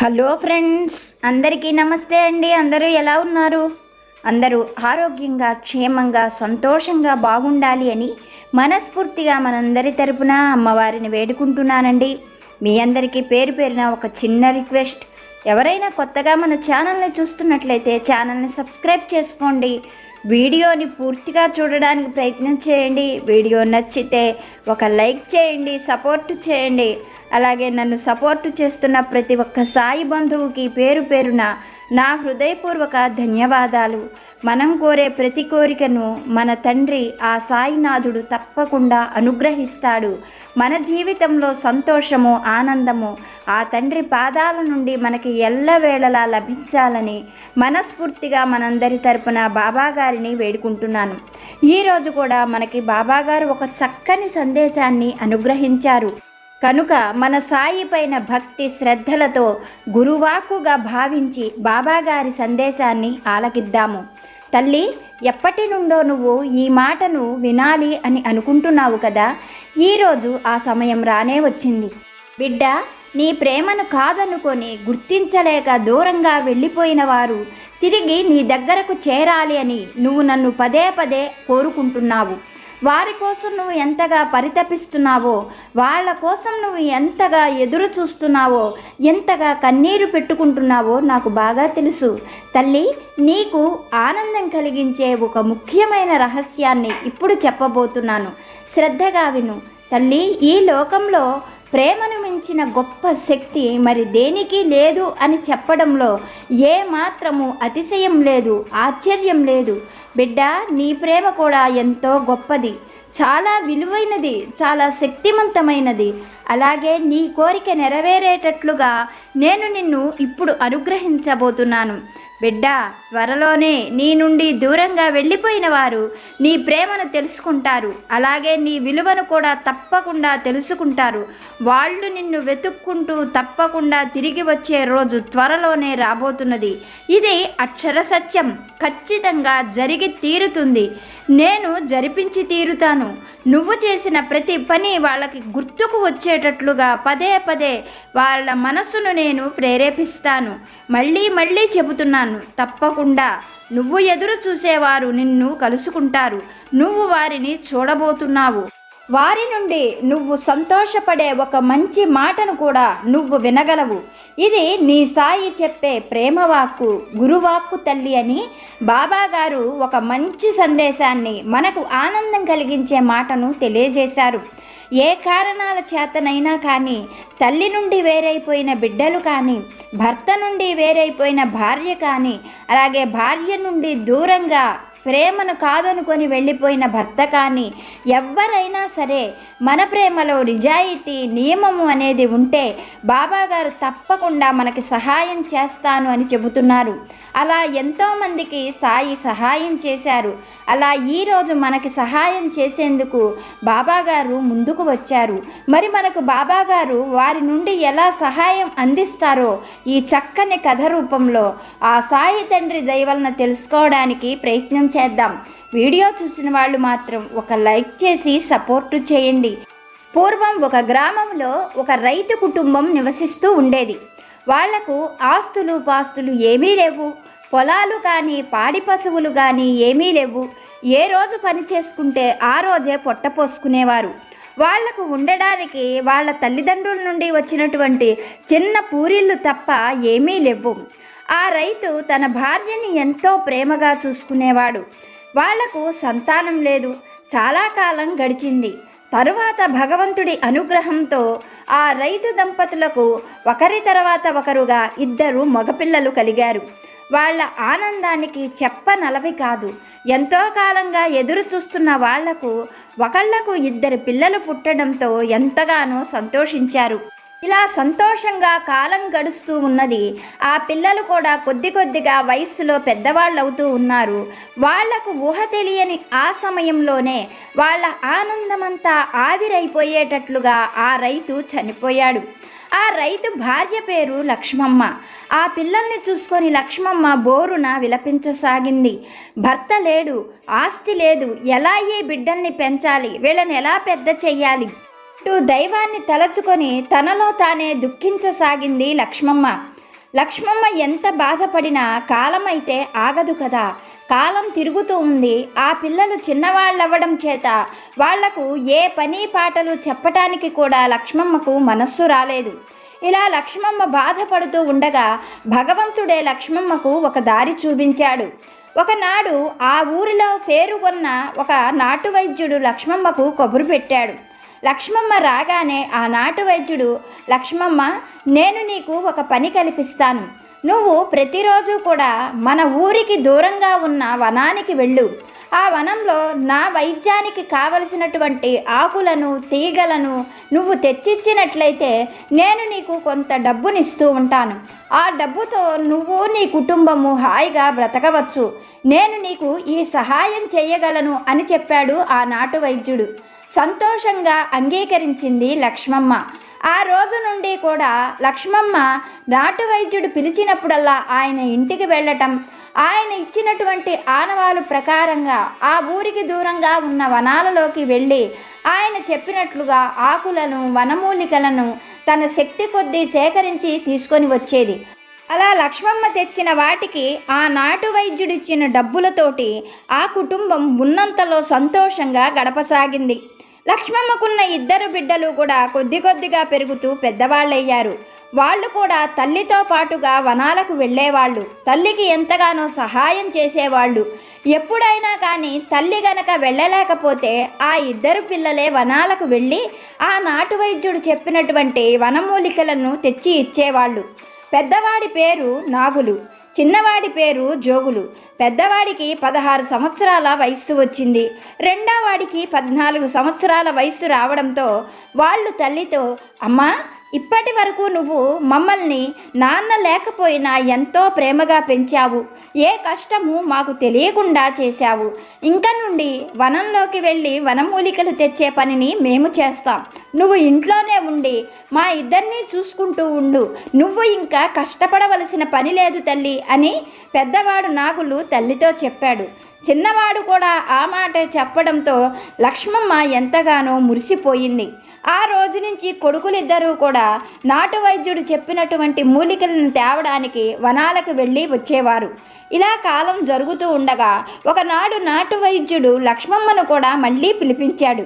Hello friends, అందరికీ నమస్తే అండి. అందరూ ఎలా ఉన్నారు? అందరూ ఆరోగ్యంగా, క్షేమంగా, సంతోషంగా బాగుండాలి అని మనస్ఫూర్తిగా మనందరి తరపున అమ్మవారిని వేడుకుంటున్నానండి. మీ అందరికీ పేరు పేరున ఒక చిన్న రిక్వెస్ట్. ఎవరైనా కొత్తగా మన ఛానల్ని చూస్తున్నట్లయితే ఛానల్ని సబ్స్క్రైబ్ చేసుకోండి. వీడియోని పూర్తిగా చూడడానికి ప్రయత్నం చేయండి. వీడియో నచ్చితే ఒక లైక్ చేయండి, సపోర్ట్ చేయండి. అలాగే నన్ను సపోర్టు చేస్తున్న ప్రతి ఒక్క సాయి బంధువుకి పేరు పేరున నా హృదయపూర్వక ధన్యవాదాలు. మనం కోరే ప్రతి కోరికను మన తండ్రి ఆ సాయినాథుడు తప్పకుండా అనుగ్రహిస్తాడు. మన జీవితంలో సంతోషము, ఆనందము ఆ తండ్రి పాదాల నుండి మనకి ఎల్లవేళలా లభించాలని మనస్ఫూర్తిగా మనందరి తరపున బాబాగారిని వేడుకుంటున్నాను. ఈరోజు కూడా మనకి బాబాగారు ఒక చక్కని సందేశాన్ని అనుగ్రహించారు. కనుక మన సాయి పైన భక్తి శ్రద్ధలతో గురువాక్కుగా భావించి బాబాగారి సందేశాన్ని ఆలకిద్దాము. తల్లి, ఎప్పటి నుండో నువ్వు ఈ మాటను వినాలి అని అనుకుంటున్నావు కదా. ఈరోజు ఆ సమయం రానే వచ్చింది. బిడ్డ, నీ ప్రేమను కాదనుకొని గుర్తించలేక దూరంగా వెళ్ళిపోయిన వారు తిరిగి నీ దగ్గరకు చేరాలి అని నువ్వు నన్ను పదే పదే కోరుకుంటున్నావు. వారి కోసం నువ్వు ఎంతగా పరితపిస్తున్నావో, వాళ్ళ కోసం నువ్వు ఎంతగా ఎదురు చూస్తున్నావో, ఎంతగా కన్నీరు పెట్టుకుంటున్నావో నాకు బాగా తెలుసు. తల్లి, నీకు ఆనందం కలిగించే ఒక ముఖ్యమైన రహస్యాన్ని ఇప్పుడు చెప్పబోతున్నాను. శ్రద్ధగా విను. తల్లి, ఈ లోకంలో ప్రేమను మించిన గొప్ప శక్తి మరి దేనికి లేదు అని చెప్పడంలో ఏ మాత్రము అతిశయం లేదు, ఆశ్చర్యం లేదు. బిడ్డ, నీ ప్రేమ కూడా ఎంతో గొప్పది, చాలా విలువైనది, చాలా శక్తివంతమైనది. అలాగే నీ కోరిక నెరవేరేటట్లుగా నేను నిన్ను ఇప్పుడు అనుగ్రహించబోతున్నాను. బిడ్డ, త్వరలోనే నీ నుండి దూరంగా వెళ్ళిపోయిన వారు నీ ప్రేమను తెలుసుకుంటారు. అలాగే నీ విలువను కూడా తప్పకుండా తెలుసుకుంటారు. వాళ్ళు నిన్ను వెతుక్కుంటూ తప్పకుండా తిరిగి వచ్చే రోజు త్వరలోనే రాబోతున్నది. ఇది అక్షర సత్యం, ఖచ్చితంగా జరిగి తీరుతుంది. నేను జరిపించి తీరుతాను. నువ్వు చేసిన ప్రతి పని వాళ్ళకి గుర్తుకు వచ్చేటట్లుగా పదే పదే వాళ్ళ మనసును నేను ప్రేరేపిస్తాను. మళ్ళీ మళ్ళీ చెబుతున్నాను, తప్పకుండా నువ్వు ఎదురు చూసేవారు నిన్ను కలుసుకుంటారు. నువ్వు వారిని చూడబోతున్నావు. వారి నుండి నువ్వు సంతోషపడే ఒక మంచి మాటను కూడా నువ్వు వినగలవు. ఇది నీ సాయి చెప్పే ప్రేమవాక్కు, గురువాక్కు తల్లి అని బాబాగారు ఒక మంచి సందేశాన్ని, మనకు ఆనందం కలిగించే మాటను తెలియజేశారు. ఏ కారణాల చేతనైనా కానీ తల్లి నుండి వేరైపోయిన బిడ్డలు కానీ, భర్త నుండి వేరైపోయిన భార్య కానీ, అలాగే భార్య నుండి దూరంగా ప్రేమను కాదనుకొని వెళ్ళిపోయిన భర్త కానీ, ఎవరైనా సరే మన ప్రేమలో నిజాయితీ, నియమము అనేది ఉంటే బాబాగారు తప్పకుండా మనకి సహాయం చేస్తాను అని చెబుతున్నారు. అలా ఎంతోమందికి సాయి సహాయం చేశారు. అలా ఈరోజు మనకి సహాయం చేసేందుకు బాబాగారు ముందుకు వచ్చారు. మరి మనకు బాబాగారు వారి నుండి ఎలా సహాయం అందిస్తారో ఈ చక్కని కథ రూపంలో ఆ సాయి తండ్రి దయ వలన తెలుసుకోవడానికి ప్రయత్నం చేద్దాం. వీడియో చూసిన వాళ్ళు మాత్రం ఒక లైక్ చేసి సపోర్టు చేయండి. పూర్వం ఒక గ్రామంలో ఒక రైతు కుటుంబం నివసిస్తూ ఉండేది. వాళ్లకు ఆస్తులు పాస్తులు ఏమీ లేవు. పొలాలు కానీ, పాడి పశువులు కానీ ఏమీ లేవు. ఏ రోజు పని చేసుకుంటే ఆ రోజే పొట్ట పోసుకునేవారు. వాళ్లకు ఉండడానికి వాళ్ళ తల్లిదండ్రుల నుండి వచ్చినటువంటి చిన్న పూరిళ్ళు తప్ప ఏమీ లేవు. ఆ రైతు తన భార్యని ఎంతో ప్రేమగా చూసుకునేవాడు. వాళ్లకు సంతానం లేదు. చాలా కాలం గడిచింది. తరువాత భగవంతుడి అనుగ్రహంతో ఆ రైతు దంపతులకు ఒకరి తర్వాత ఒకరుగా 2 మగపిల్లలు కలిగారు. వాళ్ళ ఆనందానికి చెప్పనలవి కాదు. ఎంతో కాలంగా ఎదురు చూస్తున్న వాళ్లకు ఒకళ్లకు 2 పిల్లలు పుట్టడంతో ఎంతగానో సంతోషించారు. ఇలా సంతోషంగా కాలం గడుస్తూ ఉన్నది. ఆ పిల్లలు కూడా కొద్ది కొద్దిగా వయస్సులో పెద్దవాళ్ళు అవుతూ ఉన్నారు. వాళ్లకు ఊహ తెలియని ఆ సమయంలోనే వాళ్ళ ఆనందమంతా ఆవిరైపోయేటట్లుగా ఆ రైతు చనిపోయాడు. ఆ రైతు భార్య పేరు లక్ష్మమ్మ. ఆ పిల్లల్ని చూసుకొని లక్ష్మమ్మ బోరున విలపించసాగింది. భర్త లేడు, ఆస్తి లేదు, ఎలా ఈ బిడ్డల్ని పెంచాలి, వీళ్ళని ఎలా పెద్ద చెయ్యాలి దైవాన్ని తలచుకొని తనలో తానే దుఃఖించసాగింది లక్ష్మమ్మ. లక్ష్మమ్మ ఎంత బాధపడినా కాలమైతే ఆగదు కదా. కాలం తిరుగుతూ ఉంది. ఆ పిల్లలు చిన్నవాళ్ళవ్వడం చేత వాళ్లకు ఏ పని పాటలు చెప్పటానికి కూడా లక్ష్మమ్మకు మనస్సు రాలేదు. ఇలా లక్ష్మమ్మ బాధపడుతూ ఉండగా భగవంతుడే లక్ష్మమ్మకు ఒక దారి చూపించాడు. ఒకనాడు ఆ ఊరిలో పేరుగొన్న ఒక నాటు వైద్యుడు లక్ష్మమ్మకు కబురు పెట్టాడు. లక్ష్మమ్మ రాగానే ఆ నాటు వైద్యుడు, లక్ష్మమ్మ, నేను నీకు ఒక పని కల్పిస్తాను. నువ్వు ప్రతిరోజు కూడా మన ఊరికి దూరంగా ఉన్న వనానికి వెళ్ళు. ఆ వనంలో నా వైద్యానికి కావలసినటువంటి ఆకులను, తీగలను నువ్వు తెచ్చిచ్చినట్లయితే నేను నీకు కొంత డబ్బునిస్తూ ఉంటాను. ఆ డబ్బుతో నువ్వు నీ కుటుంబము హాయిగా బ్రతకవచ్చు. నేను నీకు ఈ సహాయం చేయగలను అని చెప్పాడు ఆ నాటు వైద్యుడు. సంతోషంగా అంగీకరించింది లక్ష్మమ్మ. ఆ రోజు నుండి కూడా లక్ష్మమ్మ నాటు వైద్యుడు పిలిచినప్పుడల్లా ఆయన ఇంటికి వెళ్ళటం, ఆయన ఇచ్చినటువంటి ఆనవాలు ప్రకారంగా ఆ ఊరికి దూరంగా ఉన్న వనాలలోకి వెళ్ళి ఆయన చెప్పినట్లుగా ఆకులను, వనమూలికలను తన శక్తి కొద్దీ సేకరించి తీసుకొని వచ్చేది. అలా లక్ష్మమ్మ తెచ్చిన వాటికి ఆ నాటు వైద్యుడిచ్చిన డబ్బులతోటి ఆ కుటుంబం ఉన్నంతలో సంతోషంగా గడపసాగింది. లక్ష్మమ్మకున్న 2 బిడ్డలు కూడా కొద్ది కొద్దిగా పెరుగుతూ పెద్దవాళ్ళయ్యారు. వాళ్ళు కూడా తల్లితో పాటుగా వనాలకు వెళ్ళేవాళ్ళు. తల్లికి ఎంతగానో సహాయం చేసేవాళ్ళు. ఎప్పుడైనా కానీ తల్లి గనక వెళ్ళలేకపోతే ఆ 2 పిల్లలే వనాలకు వెళ్ళి ఆ నాటు వైద్యుడు చెప్పినటువంటి వనమూలికలను తెచ్చి ఇచ్చేవాళ్ళు. పెద్దవాడి పేరు నాగులు, చిన్నవాడి పేరు జోగులు. పెద్దవాడికి 16 సంవత్సరాల వయస్సు వచ్చింది. రెండోవాడికి 14 సంవత్సరాల వయస్సు రావడంతో వాళ్ళు తల్లితో, అమ్మా, ఇప్పటి వరకు నువ్వు మమ్మల్ని నాన్న లేకపోయినా ఎంతో ప్రేమగా పెంచావు. ఏ కష్టము మాకు తెలియకుండా చేశావు. ఇంక నుండి వనంలోకి వెళ్ళి వనమూలికలు తెచ్చే పనిని మేము చేస్తాం. నువ్వు ఇంట్లోనే ఉండి మా ఇద్దరినీ చూసుకుంటూ ఉండు. నువ్వు ఇంకా కష్టపడవలసిన పని లేదు తల్లి అని పెద్దవాడు నాగులు తల్లితో చెప్పాడు. చిన్నవాడు కూడా ఆ మాటే చెప్పడంతో లక్ష్మమ్మ ఎంతగానో మురిసిపోయింది. ఆ రోజు నుంచి కొడుకులిద్దరూ కూడా నాటు వైద్యుడు చెప్పినటువంటి మూలికలను తేవడానికి వనాలకు వెళ్ళి వచ్చేవారు. ఇలా కాలం జరుగుతూ ఉండగా ఒకనాడు నాటు వైద్యుడు లక్ష్మమ్మను కూడా మళ్ళీ పిలిపించాడు.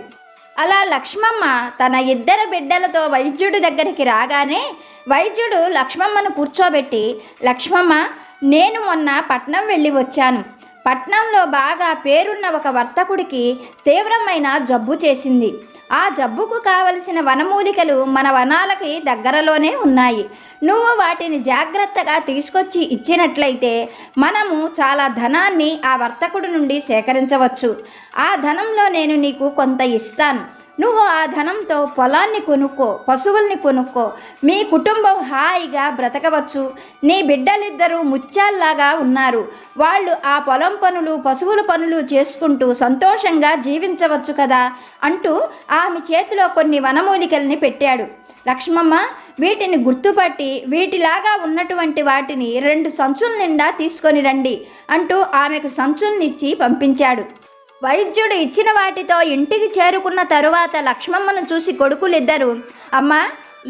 అలా లక్ష్మమ్మ తన 2 బిడ్డలతో వైద్యుడి దగ్గరికి రాగానే వైద్యుడు లక్ష్మమ్మను కూర్చోబెట్టి, లక్ష్మమ్మ, నేను మొన్న పట్నం వెళ్ళి వచ్చాను. పట్నంలో బాగా పేరున్న ఒక వర్తకుడికి తీవ్రమైన జబ్బు చేసింది. ఆ జబ్బుకు కావలసిన వనమూలికలు మన వనాలకి దగ్గరలోనే ఉన్నాయి. నువ్వు వాటిని జాగ్రత్తగా తీసుకొచ్చి ఇచ్చినట్లయితే మనము చాలా ధనాన్ని ఆ వర్తకుడి నుండి సేకరించవచ్చు. ఆ ధనంలో నేను నీకు కొంత ఇస్తాను. నువ్వు ఆ ధనంతో పొలాన్ని కొనుక్కో, పశువుల్ని కొనుక్కో. మీ కుటుంబం హాయిగా బ్రతకవచ్చు. నీ బిడ్డలిద్దరూ ముత్యాల్లాగా ఉన్నారు. వాళ్ళు ఆ పొలం పనులు, పశువుల పనులు చేసుకుంటూ సంతోషంగా జీవించవచ్చు కదా అంటూ ఆమె చేతిలో కొన్ని వనమూలికల్ని పెట్టాడు. లక్ష్మమ్మ వీటిని గుర్తుపట్టి వీటిలాగా ఉన్నటువంటి వాటిని 2 సంచుల నిండా తీసుకొని రండి అంటూ ఆమెకు సంచుల్నిచ్చి పంపించాడు. వైద్యుడు ఇచ్చిన వాటితో ఇంటికి చేరుకున్న తరువాత లక్ష్మమ్మను చూసి కొడుకులిద్దరూ, అమ్మా,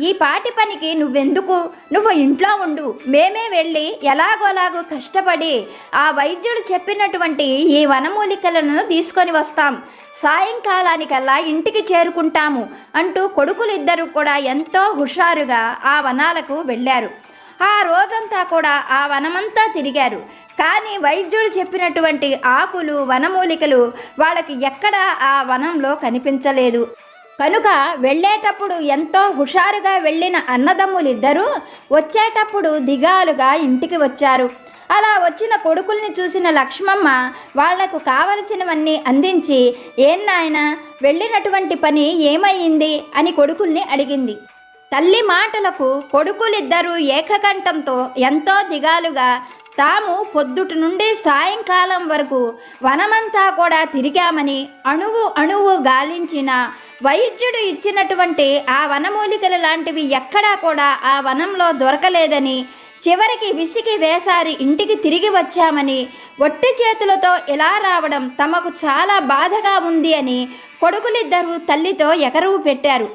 ఈ పాటి పనికి నువ్వు ఇంట్లో ఉండు. మేమే వెళ్ళి ఎలాగోలాగో కష్టపడి ఆ వైద్యుడు చెప్పినటువంటి ఈ వనమూలికలను తీసుకొని వస్తాం. సాయంకాలానికల్లా ఇంటికి చేరుకుంటాము అంటూ కొడుకులిద్దరూ కూడా ఎంతో హుషారుగా ఆ వనాలకు వెళ్ళారు. ఆ రోజంతా కూడా ఆ వనమంతా తిరిగారు. కానీ వైద్యుడు చెప్పినటువంటి ఆకులు, వనమూలికలు వాళ్ళకి ఎక్కడా ఆ వనంలో కనిపించలేదు. కనుక వెళ్ళేటప్పుడు ఎంతో హుషారుగా వెళ్ళిన అన్నదమ్ములిద్దరూ వచ్చేటప్పుడు దిగాలుగా ఇంటికి వచ్చారు. అలా వచ్చిన కొడుకుల్ని చూసిన లక్ష్మమ్మ వాళ్లకు కావలసినవన్నీ అందించి, ఏం నాయనా, వెళ్ళినటువంటి పని ఏమయ్యింది అని కొడుకుల్ని అడిగింది. తల్లి మాటలకు కొడుకులిద్దరూ ఏకకంఠంతో ఎంతో దిగాలుగా తాము పొద్దుటి నుండి సాయంకాలం వరకు వనమంతా కూడా తిరిగామని, అణువు అణువు గాలించిన వైద్యుడు ఇచ్చినటువంటి ఆ వనమూలికలు లాంటివి ఎక్కడా కూడా ఆ వనంలో దొరకలేదని, చివరికి విసిగి వేసారి ఇంటికి తిరిగి వచ్చామని, ఒట్టి చేతులతో ఇలా రావడం తమకు చాలా బాధగా ఉంది అని కొడుకులిద్దరూ తల్లితో ఎకరువు పెట్టారు.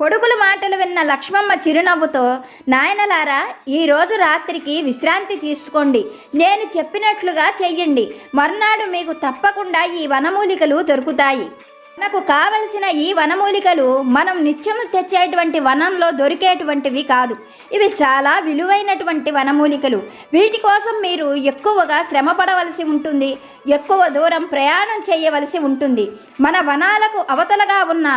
కొడుకుల మాటలు విన్న లక్ష్మమ్మ చిరునవ్వుతో, నాయనలారా, ఈరోజు రాత్రికి విశ్రాంతి తీసుకోండి, నేను చెప్పినట్లుగా చెయ్యండి, మర్నాడు మీకు తప్పకుండా ఈ వనమూలికలు దొరుకుతాయి. మనకు కావలసిన ఈ వనమూలికలు మనం నిత్యం తెచ్చేటువంటి వనంలో దొరికేటువంటివి కాదు. ఇవి చాలా విలువైనటువంటి వనమూలికలు. వీటి కోసం మీరు ఎక్కువగా శ్రమ పడవలసి ఉంటుంది, ఎక్కువ దూరం ప్రయాణం చేయవలసి ఉంటుంది. మన వనాలకు అవతలగా ఉన్న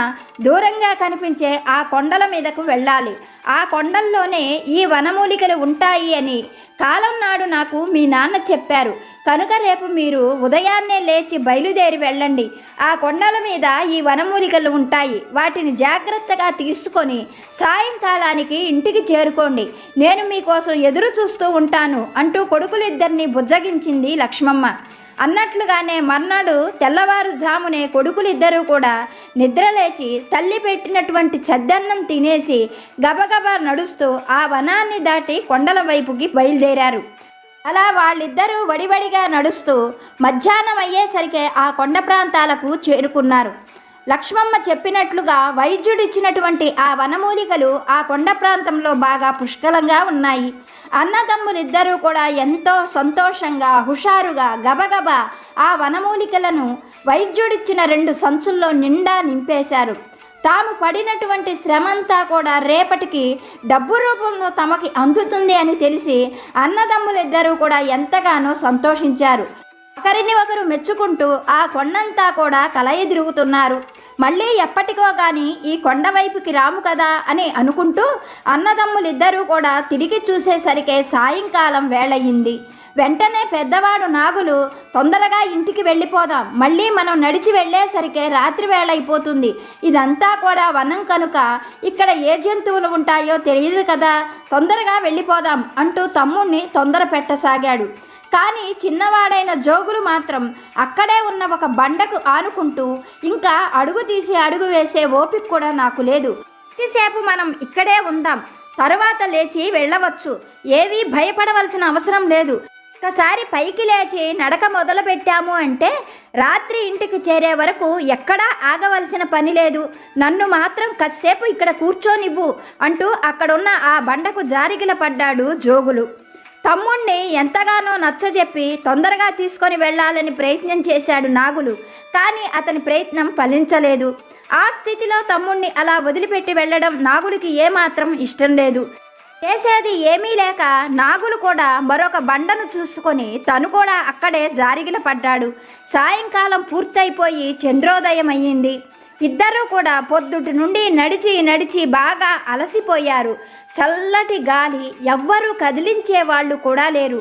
దూరంగా కనిపించే ఆ కొండల మీదకు వెళ్ళాలి. ఆ కొండల్లోనే ఈ వనమూలికలు ఉంటాయి అని కాలం నాడు నాకు మీ నాన్న చెప్పారు. కనుక రేపు మీరు ఉదయాన్నే లేచి బయలుదేరి వెళ్ళండి. ఆ కొండల మీద ఈ వనమూలికలు ఉంటాయి. వాటిని జాగ్రత్తగా తీసుకొని సాయంకాలానికి ఇంటికి చేరుకోండి. నేను మీకోసం ఎదురు చూస్తూ ఉంటాను అంటూ కొడుకులిద్దరిని బుజ్జగించింది లక్ష్మమ్మ. అన్నట్లుగానే మర్నాడు తెల్లవారుజామునే కొడుకులిద్దరూ కూడా నిద్రలేచి తల్లి పెట్టినటువంటి చద్దన్నం తినేసి గబగబా నడుస్తూ ఆ వనాన్ని దాటి కొండల వైపుకి బయలుదేరారు. అలా వాళ్ళిద్దరూ వడివడిగా నడుస్తూ మధ్యాహ్నం అయ్యేసరికి ఆ కొండ ప్రాంతాలకు చేరుకున్నారు. లక్ష్మమ్మ చెప్పినట్లుగా వైద్యుడిచ్చినటువంటి ఆ వనమూలికలు ఆ కొండ ప్రాంతంలో బాగా పుష్కలంగా ఉన్నాయి. అన్నదమ్ములిద్దరూ కూడా ఎంతో సంతోషంగా హుషారుగా గబగబా ఆ వనమూలికలను వైద్యుడిచ్చిన 2 సంచుల్లో నిండా నింపేశారు. తాము పడినటువంటి శ్రమంతా కూడా రేపటికి డబ్బు రూపంలో తమకి అందుతుంది అని తెలిసి అన్నదమ్ములిద్దరూ కూడా ఎంతగానో సంతోషించారు. ఒకరిని ఒకరు మెచ్చుకుంటూ ఆ కొండంతా కూడా కలయదిరుగుతున్నారు. మళ్ళీ ఎప్పటికో కానీ ఈ కొండ వైపుకి రాము కదా అని అనుకుంటూ అన్నదమ్ములిద్దరూ కూడా తిరిగి చూసేసరికి సాయంకాలం వేళయింది. వెంటనే పెద్దవాడు నాగులు, తొందరగా ఇంటికి వెళ్ళిపోదాం, మళ్ళీ మనం నడిచి వెళ్ళేసరికి రాత్రి వేళ అయిపోతుంది, ఇదంతా కూడా వనం కనుక ఇక్కడ ఏ జంతువులు ఉంటాయో తెలియదు కదా, తొందరగా వెళ్ళిపోదాం అంటూ తమ్ముణ్ణి తొందర పెట్టసాగాడు. కానీ చిన్నవాడైన జోగులు మాత్రం అక్కడే ఉన్న ఒక బండకు ఆనుకుంటూ, ఇంకా అడుగు తీసి అడుగు వేసే ఓపిక కూడా నాకు లేదు, కొద్దిసేపు మనం ఇక్కడే ఉందాం, తరువాత లేచి వెళ్ళవచ్చు, ఏవీ భయపడవలసిన అవసరం లేదు, ఒకసారి పైకి లేచి నడక మొదలు పెట్టాము అంటే రాత్రి ఇంటికి చేరే వరకు ఎక్కడా ఆగవలసిన పని లేదు, నన్ను మాత్రం కాసేపు ఇక్కడ కూర్చోనివ్వు అంటూ అక్కడున్న ఆ బండకు జారిగిల పడ్డాడు జోగులు. తమ్ముణ్ణి ఎంతగానో నచ్చజెప్పి తొందరగా తీసుకొని వెళ్ళాలని ప్రయత్నం చేశాడు నాగులు. కానీ అతని ప్రయత్నం ఫలించలేదు. ఆ స్థితిలో తమ్ముణ్ణి అలా వదిలిపెట్టి వెళ్ళడం నాగులకి ఏమాత్రం ఇష్టం లేదు. చేసేది ఏమీ లేక నాగులు కూడా మరొక బండను చూసుకొని తను కూడా అక్కడే జారిగిల పడ్డాడు. సాయంకాలం పూర్తయిపోయి చంద్రోదయం అయ్యింది. ఇద్దరూ కూడా పొద్దుటి నుండి నడిచి నడిచి బాగా అలసిపోయారు. చల్లటి గాలి, ఎవ్వరూ కదిలించే వాళ్ళు కూడా లేరు.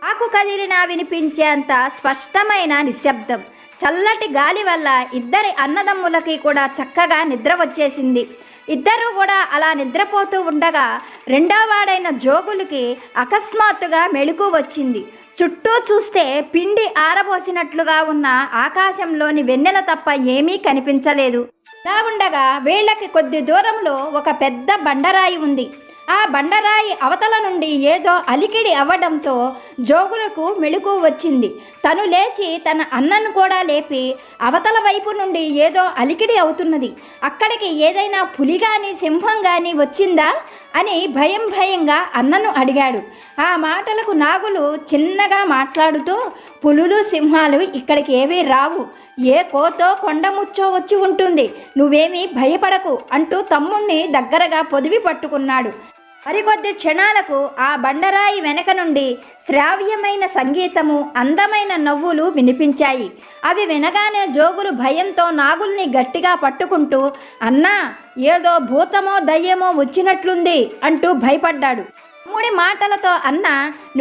ఆకు కదిలినా వినిపించేంత స్పష్టమైన నిశ్శబ్దం. చల్లటి గాలి వల్ల ఇద్దరి అన్నదమ్ములకి కూడా చక్కగా నిద్ర వచ్చేసింది. ఇద్దరూ కూడా అలా నిద్రపోతూ ఉండగా రెండోవాడైన జోగులకి అకస్మాత్తుగా మెళుకు వచ్చింది. చుట్టూ చూస్తే పిండి ఆరబోసినట్లుగా ఉన్న ఆకాశంలోని వెన్నెల తప్ప ఏమీ కనిపించలేదు. ఇలా ఉండగా వీళ్ళకి కొద్ది దూరంలో ఒక పెద్ద బండరాయి ఉంది. ఆ బండరాయి అవతల నుండి ఏదో అలికిడి అవ్వడంతో జోగులకు మెళుకు వచ్చింది. తను లేచి తన అన్నను కూడా లేపి అవతల వైపు నుండి ఏదో అలికిడి అవుతున్నది, అక్కడికి ఏదైనా పులి కానీ సింహం కానీ వచ్చిందా అని భయంగా అన్నను అడిగాడు. ఆ మాటలకు నాగులు చిన్నగా మాట్లాడుతూ, పులులు సింహాలు ఇక్కడికి ఏవీ రావు, ఏ కోతో కొండముచ్చో వచ్చి ఉంటుంది, నువ్వేమీ భయపడకు అంటూ తమ్ముణ్ణి దగ్గరగా పొదివి పట్టుకున్నాడు. మరికొద్ది క్షణాలకు ఆ బండరాయి వెనక నుండి శ్రావ్యమైన సంగీతము, అందమైన నవ్వులు వినిపించాయి. అవి వినగానే జోగులు భయంతో నాగుల్ని గట్టిగా పట్టుకుంటూ, అన్నా, ఏదో భూతమో దయ్యమో వచ్చినట్లుంది అంటూ భయపడ్డాడు. తమ్ముడి మాటలతో అన్న,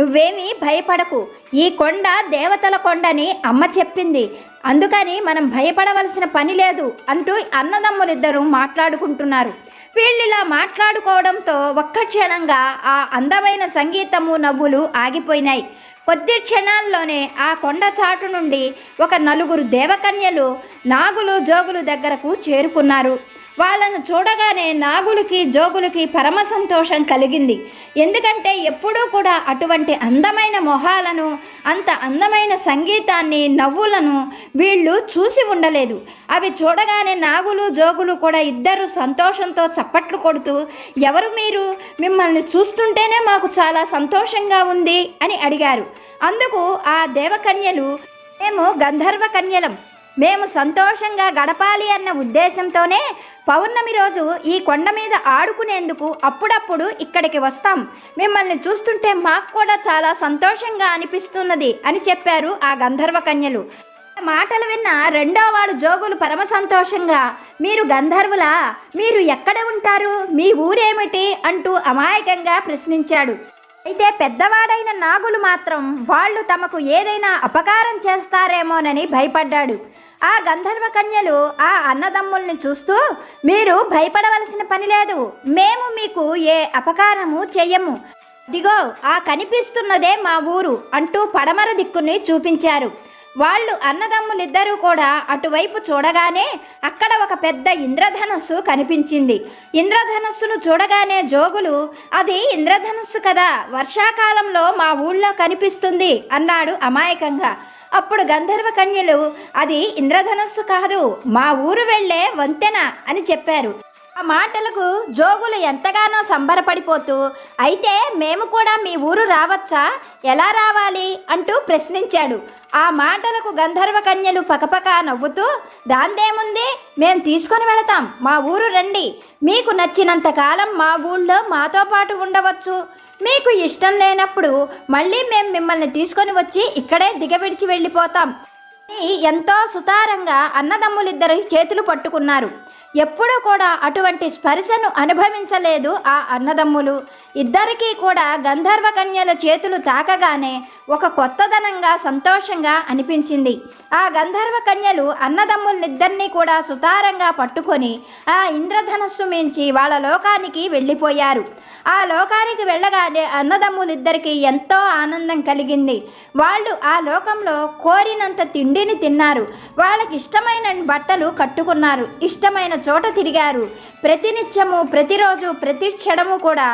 నువ్వేమీ భయపడకు, ఈ కొండ దేవతల కొండని అమ్మ చెప్పింది, అందుకని మనం భయపడవలసిన పని లేదు అంటూ అన్నదమ్ములిద్దరూ మాట్లాడుకుంటున్నారు. వీళ్ళిలా మాట్లాడుకోవడంతో ఒక్క క్షణంగా ఆ అందమైన సంగీతము, నవ్వులు ఆగిపోయినాయి. కొద్ది క్షణాల్లోనే ఆ కొండ చాటు నుండి ఒక 4 దేవకన్యలు నాగులు జోగులు దగ్గరకు చేరుకున్నారు. వాళ్ళను చూడగానే నాగులకి జోగులకి పరమ సంతోషం కలిగింది. ఎందుకంటే ఎప్పుడూ కూడా అటువంటి అందమైన మొహాలను, అంత అందమైన సంగీతాన్ని, నవ్వులను వీళ్ళు చూసి ఉండలేదు. అవి చూడగానే నాగులు జోగులు కూడా ఇద్దరు సంతోషంతో చప్పట్లు కొడుతూ, ఎవరు మీరు? మిమ్మల్ని చూస్తుంటేనే మాకు చాలా సంతోషంగా ఉంది అని అడిగారు. అందుకు ఆ దేవకన్యలు, మేము గంధర్వ కన్యలం, మేము సంతోషంగా గడపాలి అన్న ఉద్దేశంతోనే పౌర్ణమి రోజు ఈ కొండ మీద ఆడుకునేందుకు అప్పుడప్పుడు ఇక్కడికి వస్తాం. మిమ్మల్ని చూస్తుంటే మాకు కూడా చాలా సంతోషంగా అనిపిస్తున్నది అని చెప్పారు ఆ గంధర్వ కన్యలు. మాటలు విన్న రెండో వాడు జోగులు పరమ సంతోషంగా, మీరు గంధర్వులా? మీరు ఎక్కడ ఉంటారు? మీ ఊరేమిటి? అంటూ అమాయకంగా ప్రశ్నించాడు. అయితే పెద్దవాడైన నాగులు మాత్రం వాళ్ళు తమకు ఏదైనా అపకారం చేస్తారేమోనని భయపడ్డాడు. ఆ గంధర్వ కన్యలు ఆ అన్నదమ్ముల్ని చూస్తూ, మీరు భయపడవలసిన పని లేదు, మేము మీకు ఏ అపకారము చెయ్యము, దిగో ఆ కనిపిస్తున్నదే మా ఊరు అంటూ పడమర దిక్కుని చూపించారు. వాళ్ళు అన్నదమ్ములిద్దరూ కూడా అటువైపు చూడగానే అక్కడ ఒక పెద్ద ఇంద్రధనస్సు కనిపించింది. ఇంద్రధనస్సును చూడగానే జోగులు, అది ఇంద్రధనస్సు కదా, వర్షాకాలంలో మా ఊళ్ళో కనిపిస్తుంది అన్నాడు అమాయకంగా. అప్పుడు గంధర్వ కన్యలు, అది ఇంద్రధనస్సు కాదు, మా ఊరు వెళ్ళే వంతెన అని చెప్పారు. ఆ మాటలకు జోగులు ఎంతగానో సంబరపడిపోతూ, అయితే మేము కూడా మీ ఊరు రావచ్చా? ఎలా రావాలి అంటూ ప్రశ్నించాడు. ఆ మాటలకు గంధర్వ కన్యలు పకపక నవ్వుతూ, దాందేముంది, మేం తీసుకొని వెళతాం, మా ఊరు రండి, మీకు నచ్చినంత కాలం మా ఊళ్ళో మాతో పాటు ఉండవచ్చు, మీకు ఇష్టం లేనప్పుడు మళ్ళీ మేము మిమ్మల్ని తీసుకొని వచ్చి ఇక్కడే దిగబిడిచి వెళ్ళిపోతాం. ఎంతో సుతారంగా అన్నదమ్ములిద్దరి చేతులు పట్టుకున్నారు. ఎప్పుడూ కూడా అటువంటి స్పర్శను అనుభవించలేదు ఆ అన్నదమ్ములు. ఇద్దరికీ కూడా గంధర్వ కన్యల చేతులు తాకగానే ఒక కొత్తదనంగా సంతోషంగా అనిపించింది. ఆ గంధర్వ కన్యలు అన్నదమ్ములిద్దరినీ కూడా సుతారంగా పట్టుకొని ఆ ఇంద్రధనస్సు మించి వాళ్ళ లోకానికి వెళ్ళిపోయారు. ఆ లోకానికి వెళ్ళగానే అన్నదమ్ములిద్దరికీ ఎంతో ఆనందం కలిగింది. వాళ్ళు ఆ లోకంలో కోరినంత తిండిని తిన్నారు, వాళ్ళకి ఇష్టమైన బట్టలు కట్టుకున్నారు, ఇష్టమైన చోట తిరిగారు. ప్రతినిత్యము, ప్రతిరోజు, ప్రతి క్షణము కూడా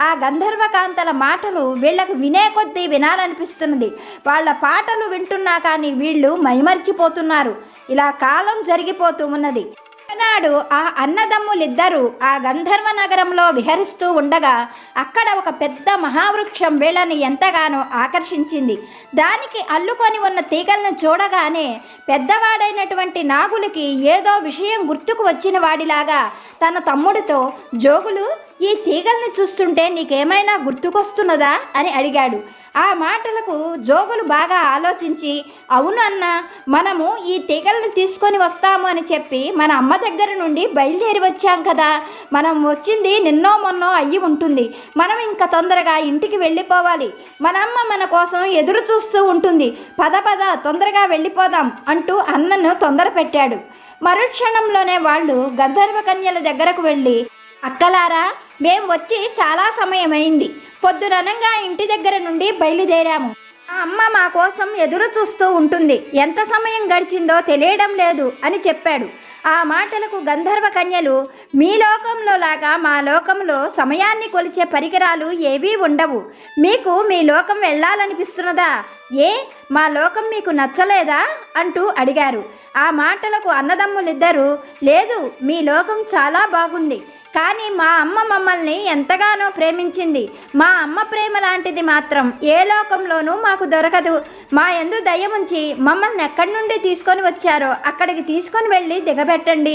ఆ గంధర్వకాంతల మాటలు వీళ్ళకు వినే కొద్దీ వినాలనిపిస్తున్నది. వాళ్ళ పాటలు వింటున్నా కానీ వీళ్ళు మైమర్చిపోతున్నారు. ఇలా కాలం జరిగిపోతూ ఉన్నది. నాడు ఆ అన్నదమ్ములిద్దరూ ఆ గంధర్వ నగరంలో విహరిస్తూ ఉండగా అక్కడ ఒక పెద్ద మహావృక్షం వీళ్ళని ఎంతగానో ఆకర్షించింది. దానికి అల్లుకొని ఉన్న తీగలను చూడగానే పెద్దవాడైనటువంటి నాగులకి ఏదో విషయం గుర్తుకు వచ్చిన వాడిలాగా తన తమ్ముడితో, జోగులు, ఈ తీగల్ని చూస్తుంటే నీకేమైనా గుర్తుకొస్తున్నదా అని అడిగాడు. ఆ మాటలకు జోగులు బాగా ఆలోచించి, అవును అన్న, మనము ఈ తీగలను తీసుకొని వస్తాము అని చెప్పి మన అమ్మ దగ్గర నుండి బయలుదేరి వచ్చాం కదా, మనం వచ్చింది నిన్నో మొన్నో అయ్యి ఉంటుంది, మనం ఇంకా తొందరగా ఇంటికి వెళ్ళిపోవాలి, మన అమ్మ మన కోసం ఎదురు చూస్తూ ఉంటుంది, పద పద తొందరగా వెళ్ళిపోదాం అంటూ అన్నను తొందర పెట్టాడు. మరుక్షణంలోనే వాళ్ళు గంధర్వ కన్యల దగ్గరకు వెళ్ళి, అక్కలారా, మేం వచ్చి చాలా సమయమైంది, పొద్దుననంగా ఇంటి దగ్గర నుండి బయలుదేరాము, మా అమ్మ మా కోసం ఎదురు చూస్తూ ఉంటుంది, ఎంత సమయం గడిచిందో తెలియడం లేదు అని చెప్పాడు. ఆ మాటలకు గంధర్వ కన్యలు, మీ లోకంలో లాగా మా లోకంలో సమయాన్ని కొలిచే పరికరాలు ఏవీ ఉండవు, మీకు మీ లోకం వెళ్ళాలనిపిస్తున్నదా? ఏ, మా లోకం మీకు నచ్చలేదా అంటూ అడిగారు. ఆ మాటలకు అన్నదమ్ములిద్దరూ, లేదు, మీ లోకం చాలా బాగుంది, కానీ మా అమ్మ మమ్మల్ని ఎంతగానో ప్రేమించింది, మా అమ్మ ప్రేమ లాంటిది మాత్రం ఏ లోకంలోనూ మాకు దొరకదు, మా యందు దయ ఉంచి మమ్మల్ని ఎక్కడి నుండి తీసుకొని వచ్చారో అక్కడికి తీసుకొని వెళ్ళి దిగబెట్టండి,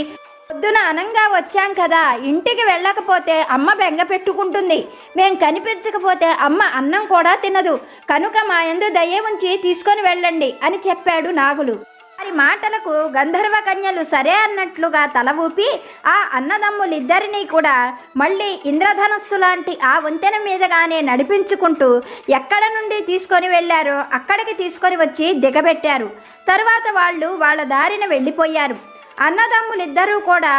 పొద్దున అనంగా వచ్చాం కదా, ఇంటికి వెళ్ళకపోతే అమ్మ బెంగ పెట్టుకుంటుంది, మేం కనిపించకపోతే అమ్మ అన్నం కూడా తినదు, కనుక మా యందు దయ ఉంచి తీసుకొని వెళ్ళండి అని చెప్పాడు నాగులు. వారి మాటలకు గంధర్వ కన్యలు సరే అన్నట్లుగా తల ఊపి ఆ అన్నదమ్ములిద్దరినీ కూడా మళ్ళీ ఇంద్రధనస్సు లాంటి ఆ వంతెన మీదగానే నడిపించుకుంటూ ఎక్కడ నుండి తీసుకొని వెళ్ళారో అక్కడికి తీసుకొని వచ్చి దిగబెట్టారు. తరువాత వాళ్ళు వాళ్ళ దారిన వెళ్ళిపోయారు. అన్నదమ్ములిద్దరూ కూడా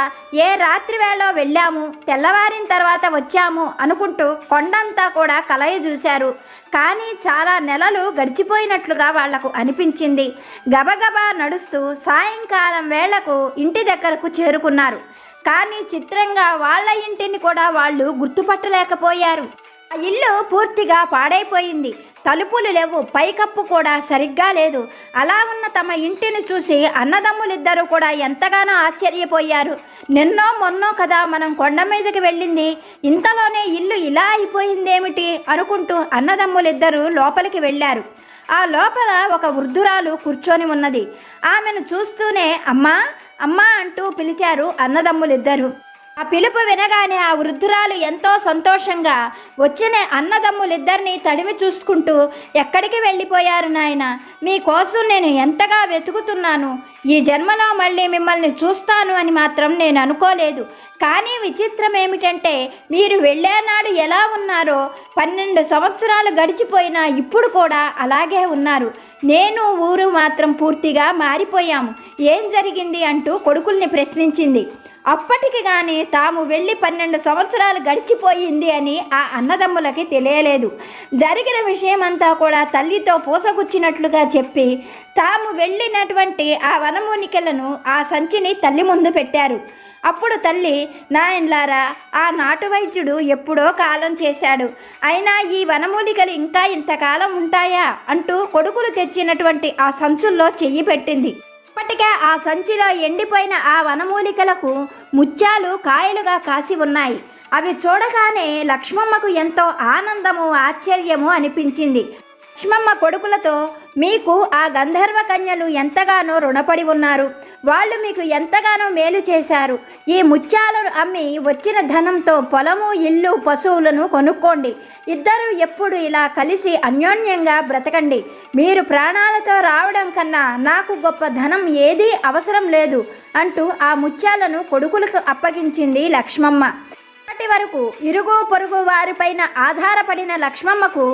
ఏ రాత్రి వేళ వెళ్ళాము, తెల్లవారిన తర్వాత వచ్చాము అనుకుంటూ కొండంతా కూడా కలయి చూశారు. కానీ చాలా నెలలు గడిచిపోయినట్లుగా వాళ్లకు అనిపించింది. గబగబా నడుస్తూ సాయంకాలం వేళకు ఇంటి దగ్గరకు చేరుకున్నారు. కానీ చిత్రంగా వాళ్ళ ఇంటిని కూడా వాళ్ళు గుర్తుపట్టలేకపోయారు. ఆ ఇల్లు పూర్తిగా పాడైపోయింది. తలుపులు లేవు, పైకప్పు కూడా సరిగ్గా లేదు. అలా ఉన్న తమ ఇంటిని చూసి అన్నదమ్ములిద్దరూ కూడా ఎంతగానో ఆశ్చర్యపోయారు. నిన్నో మొన్నో కదా మనం కొండ మీదకి వెళ్ళింది, ఇంతలోనే ఇల్లు ఇలా అయిపోయిందేమిటి అనుకుంటూ అన్నదమ్ములిద్దరూ లోపలికి వెళ్ళారు. ఆ లోపల ఒక వృద్ధురాలు కూర్చొని ఉన్నది. ఆమెను చూస్తూనే అమ్మా అమ్మా అంటూ పిలిచారు అన్నదమ్ములిద్దరూ. ఆ పిలుపు వినగానే ఆ వృద్ధురాలు ఎంతో సంతోషంగా వచ్చిన అన్నదమ్ములిద్దరినీ తడిమి చూసుకుంటూ, ఎక్కడికి వెళ్ళిపోయారు నాయన, మీకోసం నేను ఎంతగా వెతుకుతున్నాను. ఈ జన్మలో మళ్ళీ మిమ్మల్ని చూస్తాను అని మాత్రం నేను అనుకోలేదు. కానీ విచిత్రం ఏమిటంటే మీరు వెళ్ళేనాడు ఎలా ఉన్నారో 12 సంవత్సరాలు గడిచిపోయినా ఇప్పుడు కూడా అలాగే ఉన్నారు. నేను ఊరు మాత్రం పూర్తిగా మారిపోయాము. ఏం జరిగింది అంటూ కొడుకుల్ని ప్రశ్నించింది. అప్పటికి కానీ తాము వెళ్ళి 12 సంవత్సరాలు గడిచిపోయింది అని ఆ అన్నదమ్ములకి తెలియలేదు. జరిగిన విషయమంతా కూడా తల్లితో పూసగుచ్చినట్లుగా చెప్పి తాము వెళ్ళినటువంటి ఆ వనమూలికలను ఆ సంచిని తల్లి ముందు పెట్టారు. అప్పుడు తల్లి, నాయనలారా, ఆ నాటు వైద్యుడు ఎప్పుడో కాలం చేశాడు, అయినా ఈ వనమూలికలు ఇంకా ఇంతకాలం ఉంటాయా అంటూ కొడుకులు తెచ్చినటువంటి ఆ సంచుల్లో చెయ్యి పెట్టింది. ఇప్పటికే ఆ సంచిలో ఎండిపోయిన ఆ వనమూలికలకు ముత్యాలు కాయలుగా కాసి ఉన్నాయి. అవి చూడగానే లక్ష్మమ్మకు ఎంతో ఆనందము ఆశ్చర్యము అనిపించింది. లక్ష్మమ్మ కొడుకులతో, మీకు ఆ గంధర్వ కన్యలు ఎంతగానో రుణపడి ఉన్నారు, వాళ్ళు మీకు ఎంతగానో మేలు చేశారు. ఈ ముత్యాలను అమ్మి వచ్చిన ధనంతో పొలము, ఇల్లు, పశువులను కొనుక్కోండి. ఇద్దరు ఎప్పుడు ఇలా కలిసి అన్యోన్యంగా బ్రతకండి. మీరు ప్రాణాలతో రావడం కన్నా నాకు గొప్ప ధనం ఏదీ అవసరం లేదు అంటూ ఆ ముత్యాలను కొడుకులకు అప్పగించింది లక్ష్మమ్మ. అప్పటి వరకు ఇరుగు పొరుగు వారిపైన ఆధారపడిన లక్ష్మమ్మకు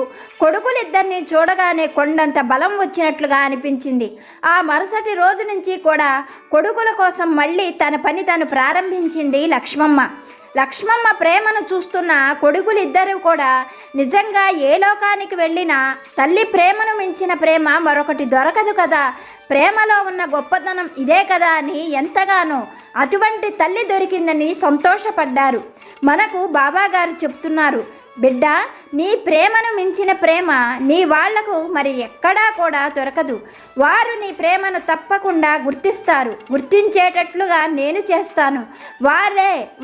కొడుకులిద్దరిని చూడగానే కొండంత బలం వచ్చినట్లుగా అనిపించింది. ఆ మరుసటి రోజు నుంచి కూడా కొడుకుల కోసం మళ్ళీ తన పని తను ప్రారంభించింది లక్ష్మమ్మ. లక్ష్మమ్మ ప్రేమను చూస్తున్న కొడుకులిద్దరూ కూడా నిజంగా ఏ లోకానికి వెళ్ళినా తల్లి ప్రేమను మించిన ప్రేమ మరొకటి దొరకదు కదా, ప్రేమలో ఉన్న గొప్పతనం ఇదే కదా అని ఎంతగానో అటువంటి తల్లి దొరికిందని సంతోషపడ్డారు. మనకు బాబాగారు చెప్తున్నారు, బిడ్డ, నీ ప్రేమను మించిన ప్రేమ నీ వాళ్లకు మరి ఎక్కడా కూడా దొరకదు. వారు నీ ప్రేమను తప్పకుండా గుర్తిస్తారు. గుర్తించేటట్లుగా నేను చేస్తాను.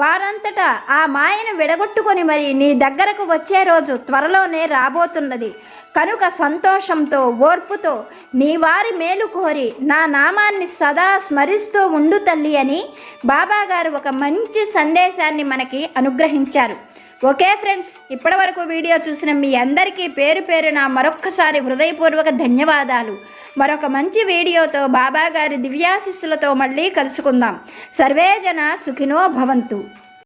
వారంతటా ఆ మాయను విడగొట్టుకొని మరి నీ దగ్గరకు వచ్చే రోజు త్వరలోనే రాబోతున్నది. కనుక సంతోషంతో, ఓర్పుతో నీ వారి మేలు కోరి నా నామాన్ని సదా స్మరిస్తూ ఉండు తల్లి అని బాబాగారు ఒక మంచి సందేశాన్ని మనకి అనుగ్రహించారు. ఓకే ఫ్రెండ్స్, ఇప్పటివరకు వీడియో చూసిన మీ అందరికీ పేరు పేరున మరొక్కసారి హృదయపూర్వక ధన్యవాదాలు. మరొక మంచి వీడియోతో బాబాగారి దివ్యాశిస్సులతో మళ్ళీ కలుసుకుందాం. సర్వేజన సుఖినో భవంతు.